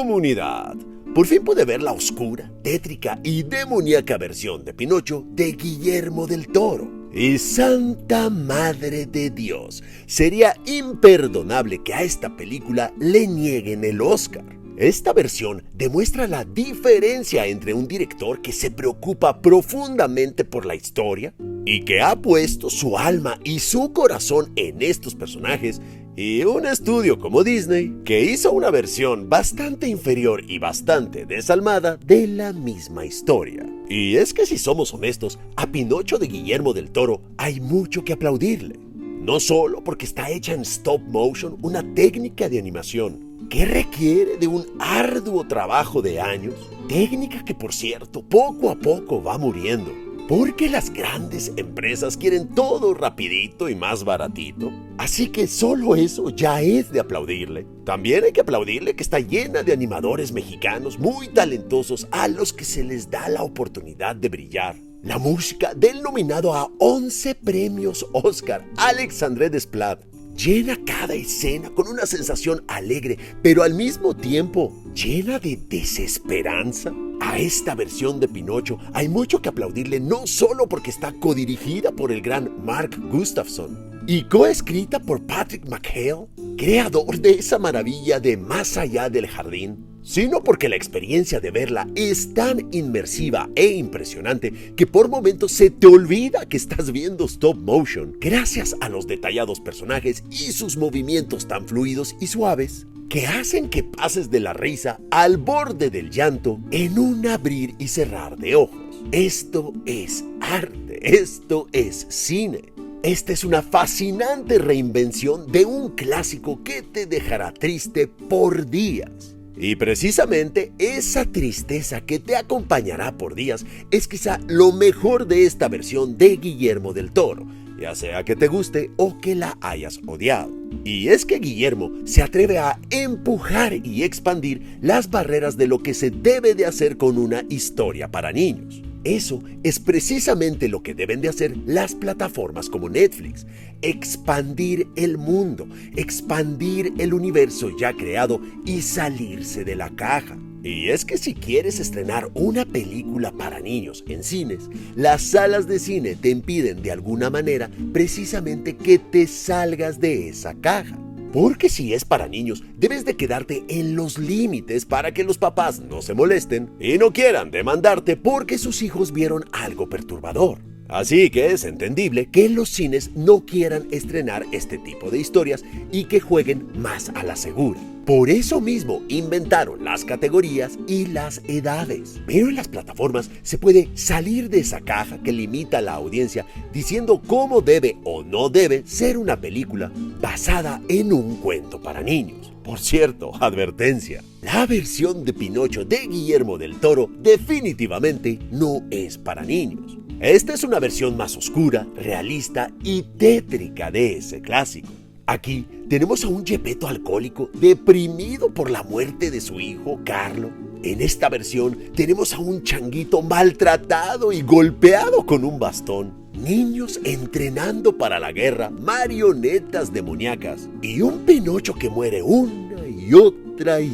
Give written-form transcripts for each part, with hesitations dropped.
comunidad. Por fin pude ver la oscura, tétrica y demoníaca versión de Pinocho de Guillermo del Toro. Y Santa Madre de Dios, sería imperdonable que a esta película le nieguen el Oscar. Esta versión demuestra la diferencia entre un director que se preocupa profundamente por la historia y que ha puesto su alma y su corazón en estos personajes, y un estudio como Disney que hizo una versión bastante inferior y bastante desalmada de la misma historia. Y es que si somos honestos, a Pinocho de Guillermo del Toro hay mucho que aplaudirle. No solo porque está hecha en stop motion, una técnica de animación que requiere de un arduo trabajo de años, técnica que por cierto poco a poco va muriendo, porque las grandes empresas quieren todo rapidito y más baratito. Así que solo eso ya es de aplaudirle. También hay que aplaudirle que está llena de animadores mexicanos muy talentosos a los que se les da la oportunidad de brillar. La música del nominado a 11 premios Oscar, Alex André Desplat, llena cada escena con una sensación alegre, pero al mismo tiempo llena de desesperanza. A esta versión de Pinocho hay mucho que aplaudirle, no solo porque está codirigida por el gran Mark Gustafson y coescrita por Patrick McHale, creador de esa maravilla de Más allá del jardín, sino porque la experiencia de verla es tan inmersiva e impresionante que por momentos se te olvida que estás viendo stop motion, gracias a los detallados personajes y sus movimientos tan fluidos y suaves que hacen que pases de la risa al borde del llanto en un abrir y cerrar de ojos. Esto es arte, esto es cine. Esta es una fascinante reinvención de un clásico que te dejará triste por días. Y precisamente esa tristeza que te acompañará por días es quizá lo mejor de esta versión de Guillermo del Toro, ya sea que te guste o que la hayas odiado. Y es que Guillermo se atreve a empujar y expandir las barreras de lo que se debe de hacer con una historia para niños. Eso es precisamente lo que deben de hacer las plataformas como Netflix: expandir el mundo, expandir el universo ya creado y salirse de la caja. Y es que si quieres estrenar una película para niños en cines, las salas de cine te impiden de alguna manera precisamente que te salgas de esa caja. Porque si es para niños, debes de quedarte en los límites para que los papás no se molesten y no quieran demandarte porque sus hijos vieron algo perturbador. Así que es entendible que los cines no quieran estrenar este tipo de historias y que jueguen más a la segura. Por eso mismo inventaron las categorías y las edades. Pero en las plataformas se puede salir de esa caja que limita a la audiencia diciendo cómo debe o no debe ser una película basada en un cuento para niños. Por cierto, advertencia: la versión de Pinocho de Guillermo del Toro definitivamente no es para niños. Esta es una versión más oscura, realista y tétrica de ese clásico. Aquí tenemos a un Geppetto alcohólico deprimido por la muerte de su hijo, Carlo. En esta versión tenemos a un changuito maltratado y golpeado con un bastón, niños entrenando para la guerra, marionetas demoníacas y un Pinocho que muere una y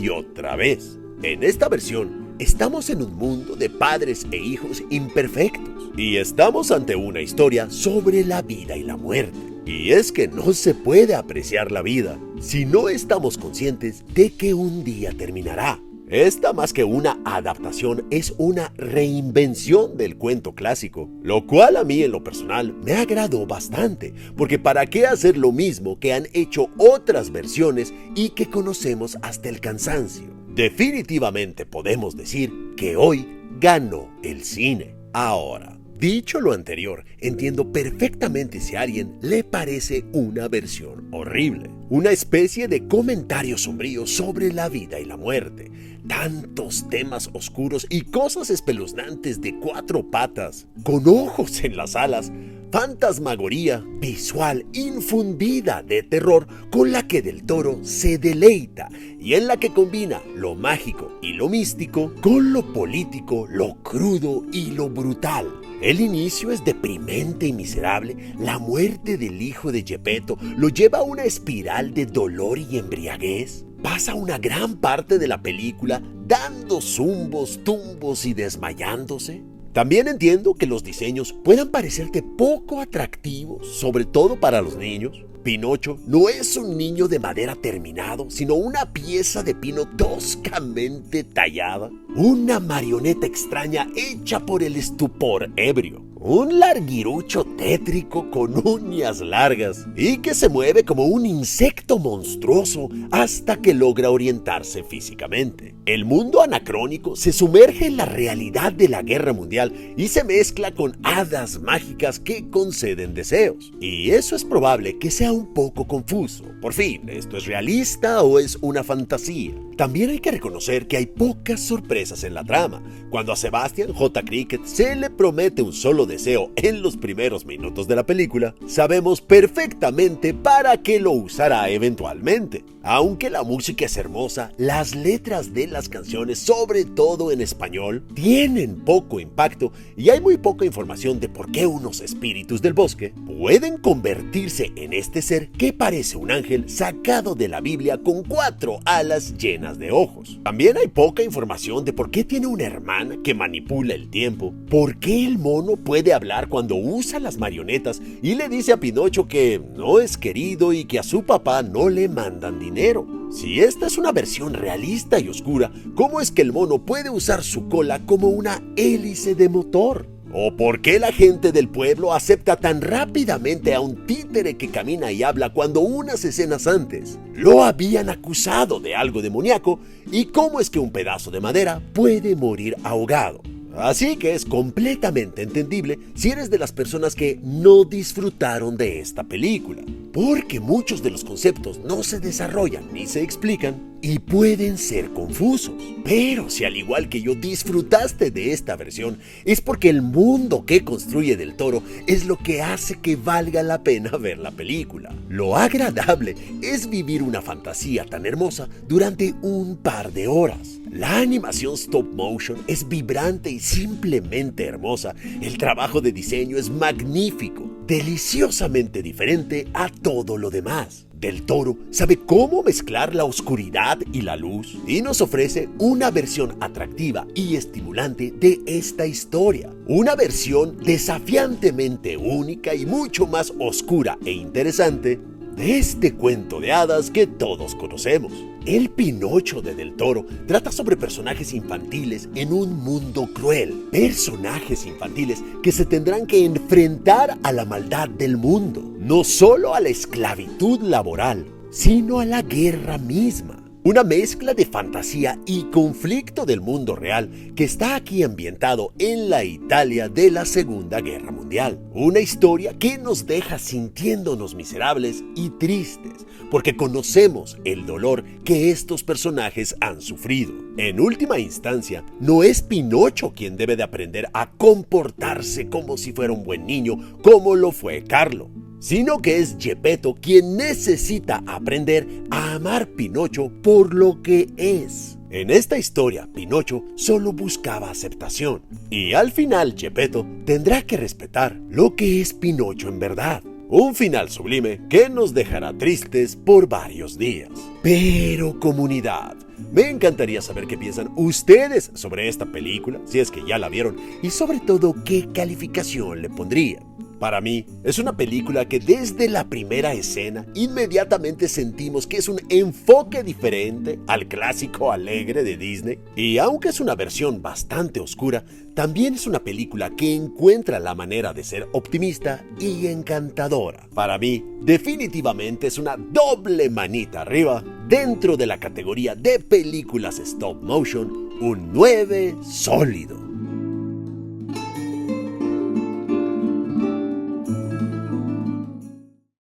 otra vez. En esta versión estamos en un mundo de padres e hijos imperfectos y estamos ante una historia sobre la vida y la muerte. Y es que no se puede apreciar la vida si no estamos conscientes de que un día terminará. Esta, más que una adaptación, es una reinvención del cuento clásico, lo cual a mí en lo personal me agradó bastante, porque ¿para qué hacer lo mismo que han hecho otras versiones y que conocemos hasta el cansancio? Definitivamente podemos decir que hoy ganó el cine. Ahora, dicho lo anterior, entiendo perfectamente si a alguien le parece una versión horrible, una especie de comentario sombrío sobre la vida y la muerte, tantos temas oscuros y cosas espeluznantes de cuatro patas, con ojos en las alas, fantasmagoría visual infundida de terror con la que Del Toro se deleita y en la que combina lo mágico y lo místico con lo político, lo crudo y lo brutal. El inicio es deprimente y miserable. La muerte del hijo de Geppetto lo lleva a una espiral de dolor y embriaguez. pasa una gran parte de la película dando zumbos, tumbos y desmayándose. También entiendo que los diseños puedan parecerte poco atractivos, sobre todo para los niños. Pinocho no es un niño de madera terminado, sino una pieza de pino toscamente tallada, una marioneta extraña hecha por el estupor ebrio, un larguirucho tétrico con uñas largas y que se mueve como un insecto monstruoso hasta que logra orientarse físicamente. El mundo anacrónico se sumerge en la realidad de la guerra mundial y se mezcla con hadas mágicas que conceden deseos. Y eso es probable que sea un poco confuso. Por fin, ¿esto es realista o es una fantasía? También hay que reconocer que hay pocas sorpresas en la trama. Cuando a Sebastian J. Cricket se le promete un solo deseo en los primeros minutos de la película, sabemos perfectamente para qué lo usará eventualmente. Aunque la música es hermosa, las letras de las canciones, sobre todo en español, tienen poco impacto y hay muy poca información de por qué unos espíritus del bosque pueden convertirse en este ser que parece un ángel sacado de la Biblia con 4 alas llenas de ojos. También hay poca información de por qué tiene una hermana que manipula el tiempo, por qué el mono puede hablar cuando usa las marionetas y le dice a Pinocho que no es querido y que a su papá no le mandan dinero. Si esta es una versión realista y oscura, ¿cómo es que el mono puede usar su cola como una hélice de motor? ¿O por qué la gente del pueblo acepta tan rápidamente a un títere que camina y habla cuando unas escenas antes lo habían acusado de algo demoníaco? ¿Y cómo es que un pedazo de madera puede morir ahogado? Así que es completamente entendible si eres de las personas que no disfrutaron de esta película, porque muchos de los conceptos no se desarrollan ni se explican y pueden ser confusos. Pero si al igual que yo disfrutaste de esta versión, es porque el mundo que construye Del Toro es lo que hace que valga la pena ver la película. Lo agradable es vivir una fantasía tan hermosa durante un par de horas. La animación stop motion es vibrante y simplemente hermosa. El trabajo de diseño es magnífico, deliciosamente diferente a todo lo demás. Del Toro sabe cómo mezclar la oscuridad y la luz y nos ofrece una versión atractiva y estimulante de esta historia. Una versión desafiantemente única y mucho más oscura e interesante de este cuento de hadas que todos conocemos. El Pinocho de Del Toro trata sobre personajes infantiles en un mundo cruel. Personajes infantiles que se tendrán que enfrentar a la maldad del mundo. No solo a la esclavitud laboral, sino a la guerra misma. Una mezcla de fantasía y conflicto del mundo real que está aquí ambientado en la Italia de la Segunda Guerra Mundial. Una historia que nos deja sintiéndonos miserables y tristes, porque conocemos el dolor que estos personajes han sufrido. En última instancia, no es Pinocho quien debe de aprender a comportarse como si fuera un buen niño, como lo fue Carlo, sino que es Geppetto quien necesita aprender a amar Pinocho por lo que es. En esta historia, Pinocho solo buscaba aceptación, y al final Geppetto tendrá que respetar lo que es Pinocho en verdad. Un final sublime que nos dejará tristes por varios días. Pero comunidad, me encantaría saber qué piensan ustedes sobre esta película, si es que ya la vieron, y sobre todo qué calificación le pondrían. Para mí, es una película que desde la primera escena inmediatamente sentimos que es un enfoque diferente al clásico alegre de Disney. Y aunque es una versión bastante oscura, también es una película que encuentra la manera de ser optimista y encantadora. Para mí, definitivamente es una doble manita arriba dentro de la categoría de películas stop motion, un 9 sólido.